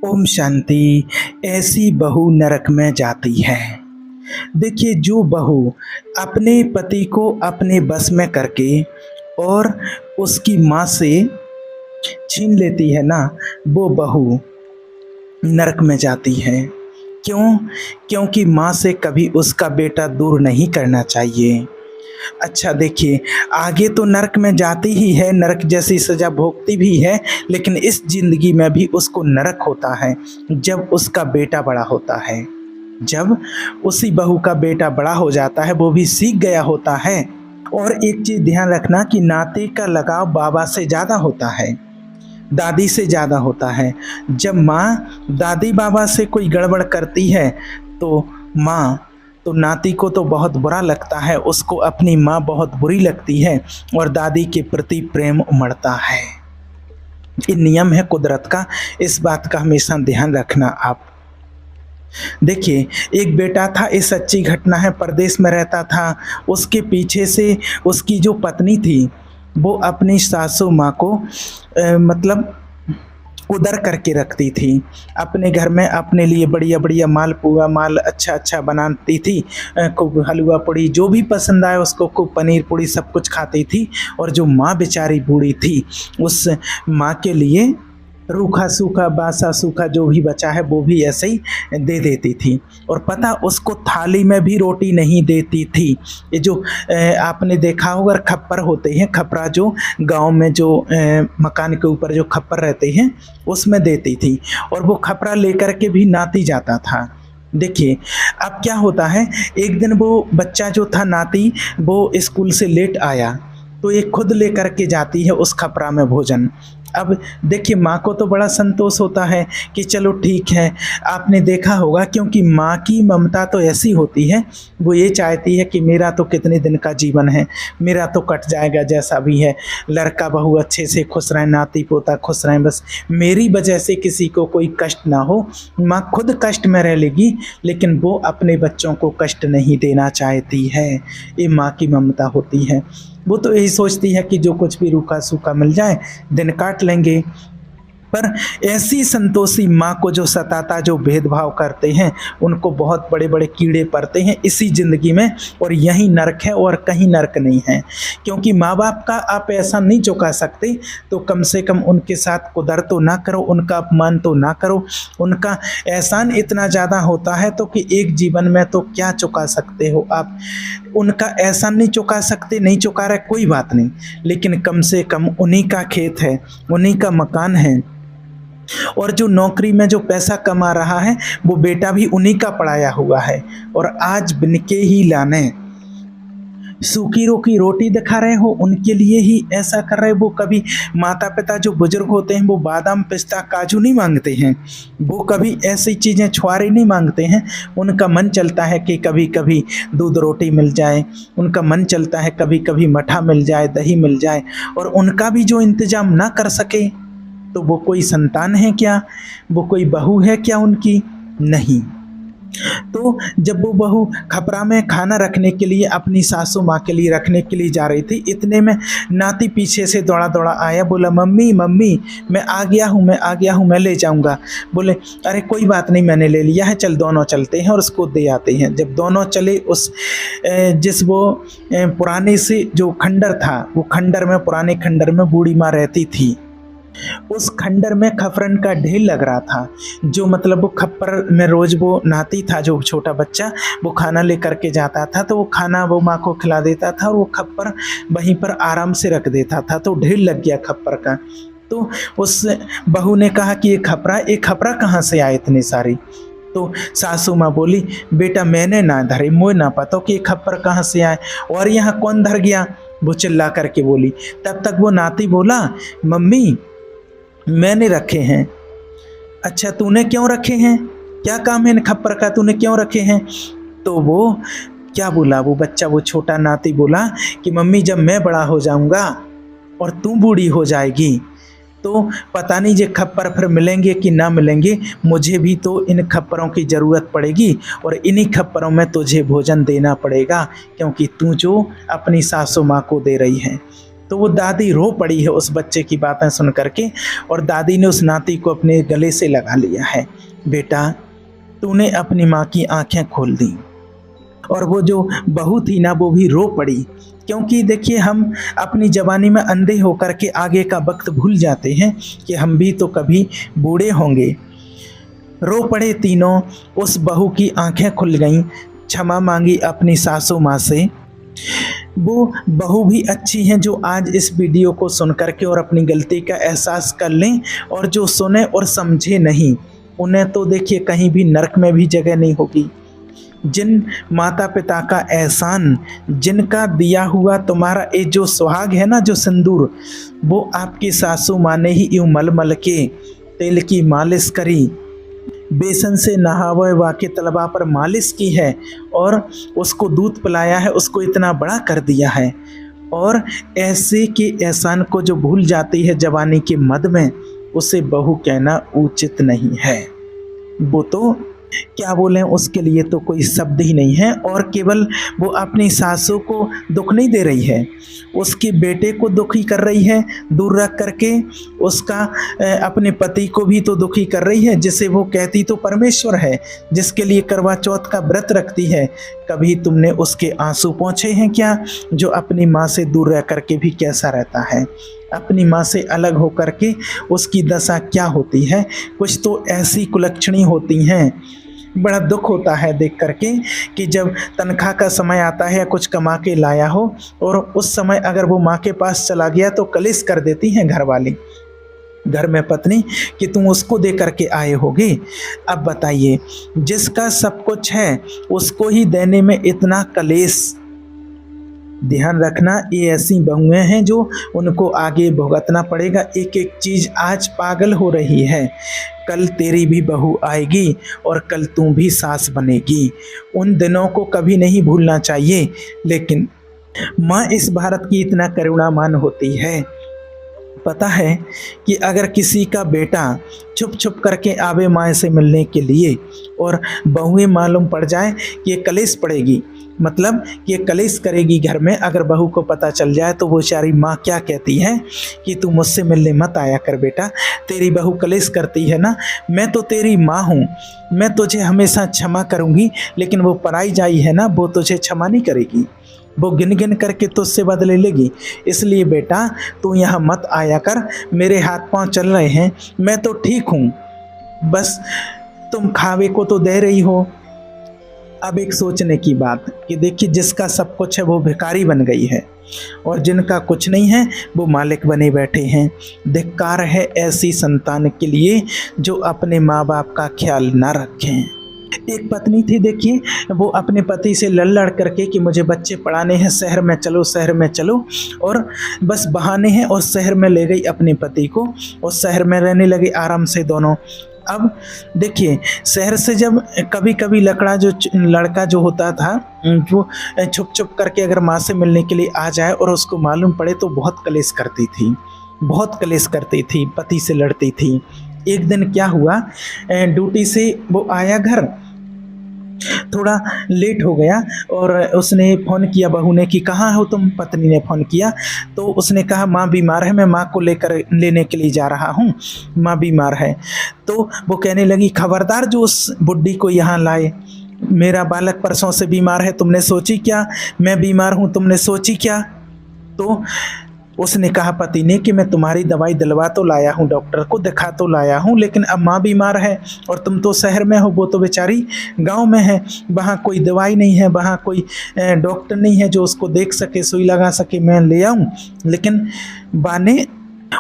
ओम शांति। ऐसी बहू नरक में जाती है। देखिए, जो बहू अपने पति को अपने बस में करके और उसकी माँ से छीन लेती है ना, वो बहू नरक में जाती है। क्यों? क्योंकि माँ से कभी उसका बेटा दूर नहीं करना चाहिए। अच्छा देखिए, आगे तो नरक में जाती ही है, नरक जैसी सज़ा भोगती भी है, लेकिन इस ज़िंदगी में भी उसको नरक होता है जब उसका बेटा बड़ा होता है। जब उसी बहू का बेटा बड़ा हो जाता है, वो भी सीख गया होता है। और एक चीज़ ध्यान रखना कि नाते का लगाव बाबा से ज़्यादा होता है, दादी से ज़्यादा होता है। जब माँ दादी बाबा से कोई गड़बड़ करती है तो नाती को तो बहुत बुरा लगता है, उसको अपनी माँ बहुत बुरी लगती है और दादी के प्रति प्रेम उमड़ता है। ये नियम है कुदरत का, इस बात का हमेशा ध्यान रखना आप। देखिए, एक बेटा था, ये सच्ची घटना है, परदेश में रहता था। उसके पीछे से उसकी जो पत्नी थी वो अपनी सासू माँ को मतलब उधर करके रखती थी। अपने घर में अपने लिए बढ़िया बढ़िया मालपुआ माल अच्छा अच्छा बनाती थी, खूब हलवा पूड़ी जो भी पसंद आए उसको, खूब पनीर पूड़ी सब कुछ खाती थी। और जो माँ बेचारी बूढ़ी थी, उस माँ के लिए रूखा सूखा बासा सूखा जो भी बचा है वो भी ऐसे ही दे देती थी। और पता, उसको थाली में भी रोटी नहीं देती थी। ये जो आपने देखा होगा खप्पर होते हैं, खपरा जो गांव में जो मकान के ऊपर जो खप्पर रहते हैं उसमें देती थी। और वो खपरा लेकर के भी नाती जाता था। देखिए, अब क्या होता है, एक दिन वो बच्चा जो था नाती, वो स्कूल से लेट आया तो ये खुद लेकर के जाती है उस खपरा में भोजन। अब देखिए, माँ को तो बड़ा संतोष होता है कि चलो ठीक है। आपने देखा होगा, क्योंकि माँ की ममता तो ऐसी होती है, वो ये चाहती है कि मेरा तो कितने दिन का जीवन है, मेरा तो कट जाएगा जैसा भी है, लड़का बहू अच्छे से खुश रहें, नाती पोता खुश रहें, बस मेरी वजह से किसी को कोई कष्ट ना हो। माँ खुद कष्ट में रह लेगी, लेकिन वो अपने बच्चों को कष्ट नहीं देना चाहती है। ये माँ की ममता होती है। वो तो यही सोचती है कि जो कुछ भी रूखा सूखा मिल जाए दिन काट लेंगे। पर ऐसी संतोषी माँ को जो सताता, जो भेदभाव करते हैं, उनको बहुत बड़े बड़े कीड़े पड़ते हैं इसी ज़िंदगी में। और यही नरक है और कहीं नरक नहीं है। क्योंकि माँ बाप का आप ऐसा नहीं चुका सकते, तो कम से कम उनके साथ कुदर तो ना करो, उनका अपमान तो ना करो। उनका एहसान इतना ज़्यादा होता है तो कि एक जीवन में तो क्या चुका सकते हो आप। उनका एहसान नहीं चुका सकते, नहीं चुका रहे कोई बात नहीं, लेकिन कम से कम उन्हीं का खेत है, उन्हीं का मकान है, और जो नौकरी में जो पैसा कमा रहा है वो बेटा भी उन्हीं का पढ़ाया हुआ है। और आज बिनके ही लाने सूखी रोकी रोटी दिखा रहे हो, उनके लिए ही ऐसा कर रहे हो। वो कभी माता पिता जो बुजुर्ग होते हैं वो बादाम पिस्ता काजू नहीं मांगते हैं, वो कभी ऐसी चीज़ें छुआरे नहीं मांगते हैं। उनका मन चलता है कि कभी कभी दूध रोटी मिल जाए, उनका मन चलता है कभी कभी मठा मिल जाए, दही मिल जाए। और उनका भी जो इंतजाम ना कर सके तो वो कोई संतान है क्या, वो कोई बहू है क्या उनकी? नहीं। तो जब वो बहू खपरा में खाना रखने के लिए अपनी सासू माँ के लिए रखने के लिए जा रही थी, इतने में नाती पीछे से दौड़ा दौड़ा आया, बोला मम्मी मम्मी मैं आ गया हूँ, मैं आ गया हूँ, मैं ले जाऊँगा। बोले अरे कोई बात नहीं, मैंने ले लिया है, चल दोनों चलते हैं और उसको दे आते हैं। जब दोनों चले, उस जिस वो पुराने से जो खंडर था, वो खंडर में, पुराने खंडर में बूढ़ी माँ रहती थी। उस खंडर में खपरन का ढेर लग रहा था। जो मतलब वो खप्पर में रोज वो नाती था, जो छोटा बच्चा, वो खाना लेकर के जाता था, तो वो खाना वो माँ को खिला देता था और वो खप्पर वहीं पर आराम से रख देता था। तो ढेर लग गया खप्पर का। तो उस बहू ने कहा कि ये खपरा कहाँ से आए इतने सारी? तो सासू माँ बोली, बेटा मैंने ना धरे, मुझे ना पता कि ये खप्पर कहाँ से आए और यहाँ कौन धर गया। वो चिल्ला करके बोली। तब तक वो नाती बोला, मम्मी मैंने रखे हैं। अच्छा तूने क्यों रखे हैं? क्या काम है इन खप्पर का, तूने क्यों रखे हैं? तो वो क्या बोला, वो बच्चा, वो छोटा नाती बोला कि मम्मी जब मैं बड़ा हो जाऊंगा और तू बूढ़ी हो जाएगी तो पता नहीं ये खप्पर फिर मिलेंगे कि ना मिलेंगे, मुझे भी तो इन खप्परों की ज़रूरत पड़ेगी और इन्हीं खप्परों में तुझे भोजन देना पड़ेगा, क्योंकि तू जो अपनी सासू माँ को दे रही है। तो वो दादी रो पड़ी है उस बच्चे की बातें सुन करके, और दादी ने उस नाती को अपने गले से लगा लिया है। बेटा, तूने अपनी माँ की आंखें खोल दी। और वो जो बहू थी ना, वो भी रो पड़ी, क्योंकि देखिए हम अपनी जवानी में अंधे होकर के आगे का वक्त भूल जाते हैं कि हम भी तो कभी बूढ़े होंगे। रो पड़े तीनों। उस बहू की आंखें खुल गईं, क्षमा मांगी अपनी सासू माँ से। वो बहू भी अच्छी हैं जो आज इस वीडियो को सुन करके और अपनी गलती का एहसास कर लें, और जो सुने और समझे नहीं, उन्हें तो देखिए कहीं भी नरक में भी जगह नहीं होगी। जिन माता पिता का एहसान, जिनका दिया हुआ तुम्हारा ये जो सुहाग है ना, जो सिंदूर, वो आपकी सासू माँ ने ही यूँ मल मल के तेल की मालिश करी, बेसन से नहावे वाके तलबा पर मालिश की है, और उसको दूध पिलाया है, उसको इतना बड़ा कर दिया है। और ऐसे के एहसान को जो भूल जाती है जवानी के मद में, उसे बहू कहना उचित नहीं है। वो तो क्या बोलें, उसके लिए तो कोई शब्द ही नहीं है। और केवल वो अपनी सासू को दुख नहीं दे रही है, उसके बेटे को दुखी कर रही है दूर रख करके, उसका अपने पति को भी तो दुखी कर रही है, जिसे वो कहती तो परमेश्वर है, जिसके लिए करवा चौथ का व्रत रखती है। कभी तुमने उसके आंसू पोंछे हैं क्या, जो अपनी माँ से दूर रह करके भी कैसा रहता है, अपनी माँ से अलग होकर के उसकी दशा क्या होती है। कुछ तो ऐसी कुलक्षणी होती हैं, बड़ा दुख होता है देख करके कि जब तनख्वाह का समय आता है, कुछ कमा के लाया हो, और उस समय अगर वो माँ के पास चला गया तो कलेश कर देती हैं घर वाली, घर में पत्नी, कि तुम उसको दे करके आए होगे। अब बताइए, जिसका सब कुछ है उसको ही देने में इतना कलेश। ध्यान रखना, ये ऐसी बहुएं हैं जो उनको आगे भुगतना पड़ेगा। एक एक चीज़ आज पागल हो रही है, कल तेरी भी बहू आएगी और कल तू भी सास बनेगी। उन दिनों को कभी नहीं भूलना चाहिए। लेकिन माँ इस भारत की इतना करुणामान होती है, पता है कि अगर किसी का बेटा छुप छुप करके आवे माँ से मिलने के लिए, और बहुएं मालूम पड़ जाए कि ये कलेश पड़ेगी, मतलब ये कलेश करेगी घर में, अगर बहू को पता चल जाए तो वो बेचारी माँ क्या कहती है कि तू मुझसे मिलने मत आया कर बेटा, तेरी बहू कलेश करती है ना, मैं तो तेरी माँ हूँ, मैं तुझे हमेशा क्षमा करूँगी, लेकिन वो पराई जाई है ना, वो तुझे क्षमा नहीं करेगी, वो गिन गिन करके तुझसे बदले लेगी। इसलिए बेटा तू यहाँ मत आया कर, मेरे हाथ पांव चल रहे हैं, मैं तो ठीक हूँ, बस तुम खावे को तो दे रही हो। अब एक सोचने की बात कि देखिए, जिसका सब कुछ है वो भिखारी बन गई है, और जिनका कुछ नहीं है वो मालिक बने बैठे हैं। धिक्कार है ऐसी संतान के लिए जो अपने माँ बाप का ख्याल ना रखें। एक पत्नी थी, देखिए, वो अपने पति से लड़ लड़ करके कि मुझे बच्चे पढ़ाने हैं, शहर में चलो शहर में चलो, और बस बहाने हैं, और शहर में ले गई अपने पति को, और शहर में रहने लगे आराम से दोनों। अब देखिए, शहर से जब कभी कभी लड़का जो होता था, वो छुप छुप करके अगर माँ से मिलने के लिए आ जाए और उसको मालूम पड़े तो बहुत कलेश करती थी, बहुत कलेश करती थी, पति से लड़ती थी। एक दिन क्या हुआ, ड्यूटी से वो आया घर, थोड़ा लेट हो गया, और उसने फ़ोन किया बहू ने कि कहाँ हो तुम। पत्नी ने फ़ोन किया तो उसने कहा माँ बीमार है, मैं माँ को लेने के लिए जा रहा हूँ, माँ बीमार है। तो वो कहने लगी, खबरदार जो उस बुड्ढी को यहाँ लाए, मेरा बालक परसों से बीमार है, तुमने सोची क्या, मैं बीमार हूँ, तुमने सोची क्या। तो उसने कहा पति ने कि मैं तुम्हारी दवाई दिलवा तो लाया हूँ, डॉक्टर को दिखा तो लाया हूँ, लेकिन अब माँ बीमार है और तुम तो शहर में हो, वो तो बेचारी गांव में है, वहाँ कोई दवाई नहीं है, वहाँ कोई डॉक्टर नहीं है जो उसको देख सके, सुई लगा सके, मैं ले आऊँ। लेकिन बाने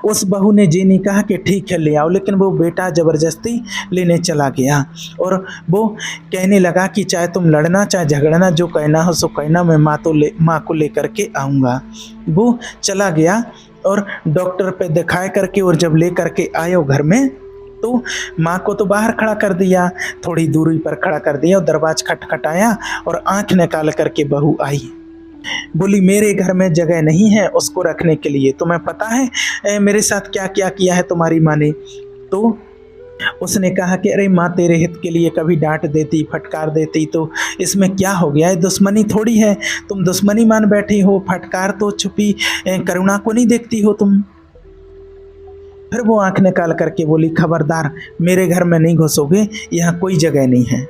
उस बहू ने जी नहीं कहा कि ठीक है ले आओ, लेकिन वो बेटा ज़बरदस्ती लेने चला गया, और वो कहने लगा कि चाहे तुम लड़ना चाहे झगड़ना, जो कहना हो सो कहना, मैं माँ को लेकर के आऊँगा। वो चला गया और डॉक्टर पे दिखाए करके, और जब ले करके आए वो घर में, तो माँ को तो बाहर खड़ा कर दिया, थोड़ी दूरी पर खड़ा कर दिया, और दरवाज़ा खटखटाया और आँख निकाल करके बहू आई। बोली मेरे घर में जगह नहीं है उसको रखने के लिए, तुम्हें पता है मेरे साथ क्या क्या किया है तुम्हारी माँ ने। तो उसने कहा कि अरे माँ तेरे हित के लिए कभी डांट देती, फटकार देती तो इसमें क्या हो गया है, दुश्मनी थोड़ी है, तुम दुश्मनी मान बैठी हो, फटकार तो छुपी करुणा को नहीं देखती हो तुम। फिर वो आंख निकाल करके बोली, खबरदार मेरे घर में नहीं घुसोगे, यहाँ कोई जगह नहीं है,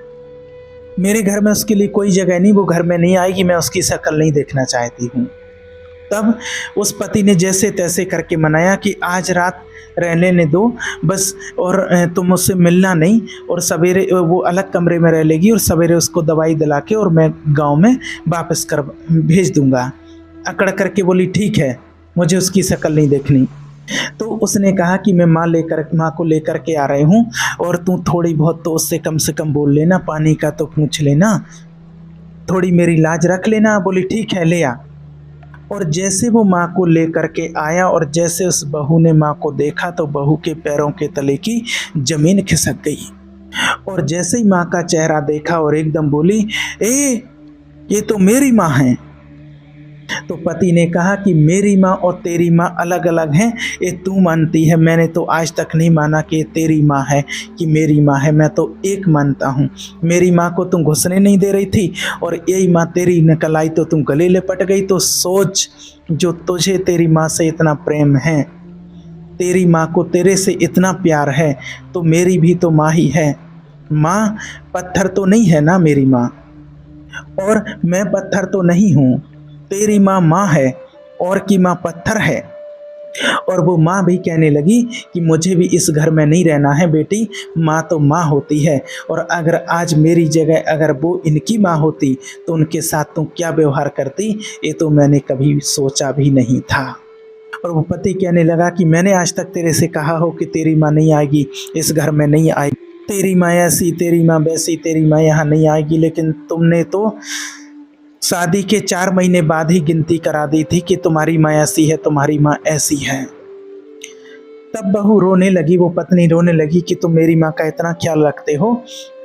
मेरे घर में उसके लिए कोई जगह नहीं, वो घर में नहीं आएगी, मैं उसकी शक्ल नहीं देखना चाहती हूँ। तब उस पति ने जैसे तैसे करके मनाया कि आज रात रह लेने दो बस, और तुम मुझसे मिलना नहीं, और सवेरे वो अलग कमरे में रह लेगी और सवेरे उसको दवाई दिला के और मैं गांव में वापस कर भेज दूंगा। अकड़ करके बोली, ठीक है, मुझे उसकी शक्ल नहीं देखनी। तो उसने कहा कि मैं माँ को लेकर के आ रही हूँ, और तू थोड़ी बहुत तो उससे कम से कम बोल लेना, पानी का तो पूछ लेना, थोड़ी मेरी लाज रख लेना। बोली ठीक है, ले आ। और जैसे वो माँ को लेकर के आया और जैसे उस बहू ने माँ को देखा तो बहू के पैरों के तले की जमीन खिसक गई। और जैसे ही माँ का चेहरा देखा और एकदम बोली, ये तो मेरी माँ है। तो पति ने कहा कि मेरी माँ और तेरी माँ अलग अलग हैं, ये तू मानती है, मैंने तो आज तक नहीं माना कि ये तेरी माँ है कि मेरी माँ है, मैं तो एक मानता हूँ। मेरी माँ को तुम घुसने नहीं दे रही थी और यही माँ तेरी निकल आई तो तुम गले लिपट गई। तो सोच, जो तुझे तेरी माँ से इतना प्रेम है, तेरी माँ को तेरे से इतना प्यार है, तो मेरी भी तो माँ ही है। माँ पत्थर तो नहीं है ना मेरी माँ, और मैं पत्थर तो नहीं हूँ, तेरी माँ माँ है और की माँ पत्थर है। और वो माँ भी कहने लगी कि मुझे भी इस घर में नहीं रहना है बेटी, माँ तो माँ होती है, और अगर आज मेरी जगह अगर वो इनकी माँ होती तो उनके साथ तुम क्या व्यवहार करती, ये तो मैंने कभी सोचा भी नहीं था। और वो पति कहने लगा कि मैंने आज तक तेरे से कहा हो कि तेरी माँ नहीं आएगी, इस घर में नहीं आएगी, तेरी माँ ऐसी, तेरी माँ वैसी, तेरी माँ यहाँ नहीं आएगी, लेकिन तुमने तो शादी के 4 महीने बाद ही गिनती करा दी थी कि तुम्हारी माँ ऐसी है, तुम्हारी माँ ऐसी है। तब बहू रोने लगी, वो पत्नी रोने लगी कि तुम मेरी माँ का इतना ख्याल रखते हो।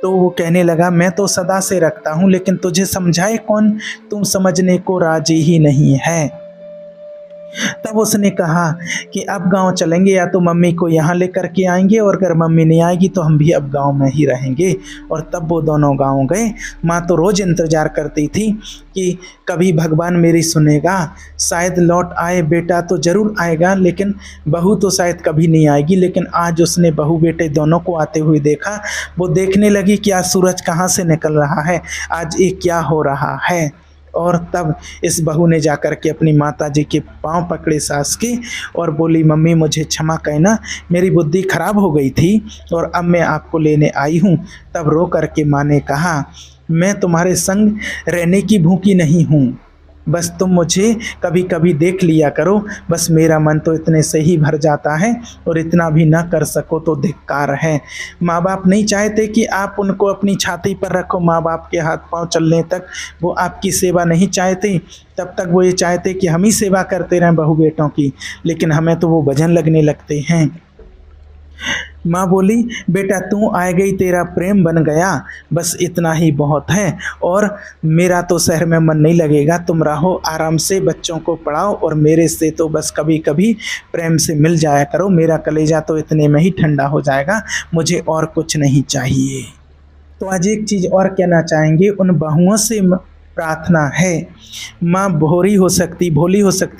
तो वो कहने लगा, मैं तो सदा से रखता हूँ, लेकिन तुझे समझाए कौन, तुम समझने को राजी ही नहीं है। तब उसने कहा कि अब गांव चलेंगे, या तो मम्मी को यहाँ लेकर के आएंगे, और अगर मम्मी नहीं आएगी तो हम भी अब गांव में ही रहेंगे। और तब वो दोनों गांव गए। माँ तो रोज़ इंतज़ार करती थी कि कभी भगवान मेरी सुनेगा, शायद लौट आए, बेटा तो ज़रूर आएगा, लेकिन बहू तो शायद कभी नहीं आएगी। लेकिन आज उसने बहू बेटे दोनों को आते हुए देखा। वो देखने लगी कि आज सूरज कहाँ से निकल रहा है, आज ये क्या हो रहा है। और तब इस बहू ने जाकर के अपनी माता जी के पांव पकड़े सास के और बोली, मम्मी मुझे क्षमा कहना, मेरी बुद्धि खराब हो गई थी और अब मैं आपको लेने आई हूँ। तब रो करके माँ ने कहा, मैं तुम्हारे संग रहने की भूखी नहीं हूँ, बस तुम मुझे कभी कभी देख लिया करो, बस मेरा मन तो इतने से ही भर जाता है, और इतना भी ना कर सको तो धिक्कार है। माँ बाप नहीं चाहते कि आप उनको अपनी छाती पर रखो, माँ बाप के हाथ पांव चलने तक वो आपकी सेवा नहीं चाहते, तब तक वो ये चाहते कि हम ही सेवा करते रहें बहू बेटों की, लेकिन हमें तो वो भजन लगने लगते हैं। माँ बोली, बेटा तू आ गई, तेरा प्रेम बन गया, बस इतना ही बहुत है, और मेरा तो शहर में मन नहीं लगेगा, तुम रहो आराम से, बच्चों को पढ़ाओ, और मेरे से तो बस कभी कभी प्रेम से मिल जाया करो, मेरा कलेजा तो इतने में ही ठंडा हो जाएगा, मुझे और कुछ नहीं चाहिए। तो आज एक चीज़ और कहना चाहेंगे, उन बहुओं से प्रार्थना है। माँ भोली हो सकती,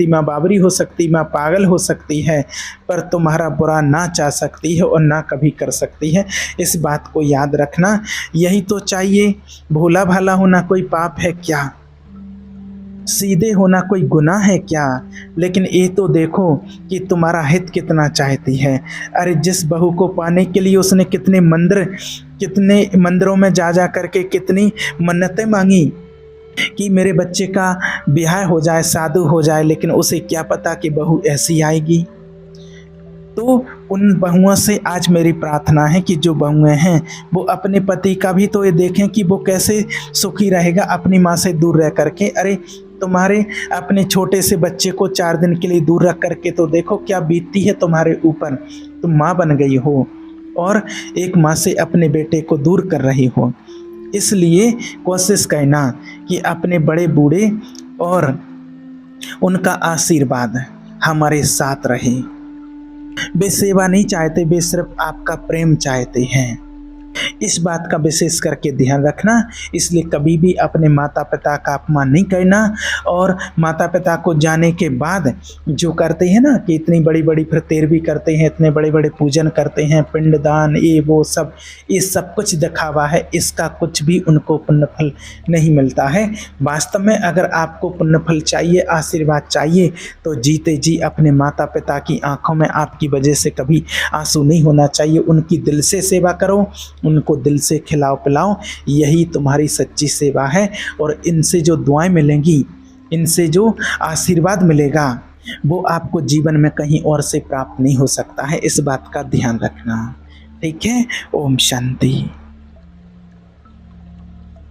माँ बाबरी हो सकती, माँ पागल हो सकती है, पर तुम्हारा बुरा ना चाह सकती है और ना कभी कर सकती है। इस बात को याद रखना, यही तो चाहिए। भोला भाला होना कोई पाप है क्या? सीधे होना कोई गुनाह है क्या? लेकिन ये तो देखो कि तुम्हारा हित कितना चाहती है। अरे जिस बहू को पाने के लिए उसने कितने मंदिरों में जा करके कितनी मन्नतें मांगी कि मेरे बच्चे का ब्याह हो जाए, साधु हो जाए, लेकिन उसे क्या पता कि बहू ऐसी आएगी। तो उन बहुओं से आज मेरी प्रार्थना है कि जो बहुएं हैं वो अपने पति का भी तो ये देखें कि वो कैसे सुखी रहेगा अपनी माँ से दूर रह करके। अरे तुम्हारे अपने छोटे से बच्चे को 4 दिन के लिए दूर रख करके तो देखो क्या बीतती है तुम्हारे ऊपर। तुम माँ बन गई हो और एक माँ से अपने बेटे को दूर कर रही हो। इसलिए कोशिश करना कि अपने बड़े बूढ़े और उनका आशीर्वाद हमारे साथ रहे। वे सेवा नहीं चाहते, वे सिर्फ आपका प्रेम चाहते हैं। इस बात का विशेष करके ध्यान रखना। इसलिए कभी भी अपने माता पिता का अपमान नहीं करना। और माता पिता को जाने के बाद जो करते हैं ना कि इतनी बड़ी बड़ी फिर तेरवी करते हैं, इतने बड़े बड़े पूजन करते हैं, पिंडदान, ये वो सब, ये सब कुछ दिखावा है। इसका कुछ भी उनको पुण्यफल नहीं मिलता है। वास्तव में अगर आपको पुण्यफल चाहिए, आशीर्वाद चाहिए, तो जीते जी अपने माता पिता की आंखों में आपकी वजह से कभी आंसू नहीं होना चाहिए। उनकी दिल से सेवा करो, उनको दिल से खिलाओ पिलाओ, यही तुम्हारी सच्ची सेवा है। और इनसे जो दुआएं मिलेंगी, इनसे जो आशीर्वाद मिलेगा, वो आपको जीवन में कहीं और से प्राप्त नहीं हो सकता है। इस बात का ध्यान रखना। ठीक है। ओम शांति।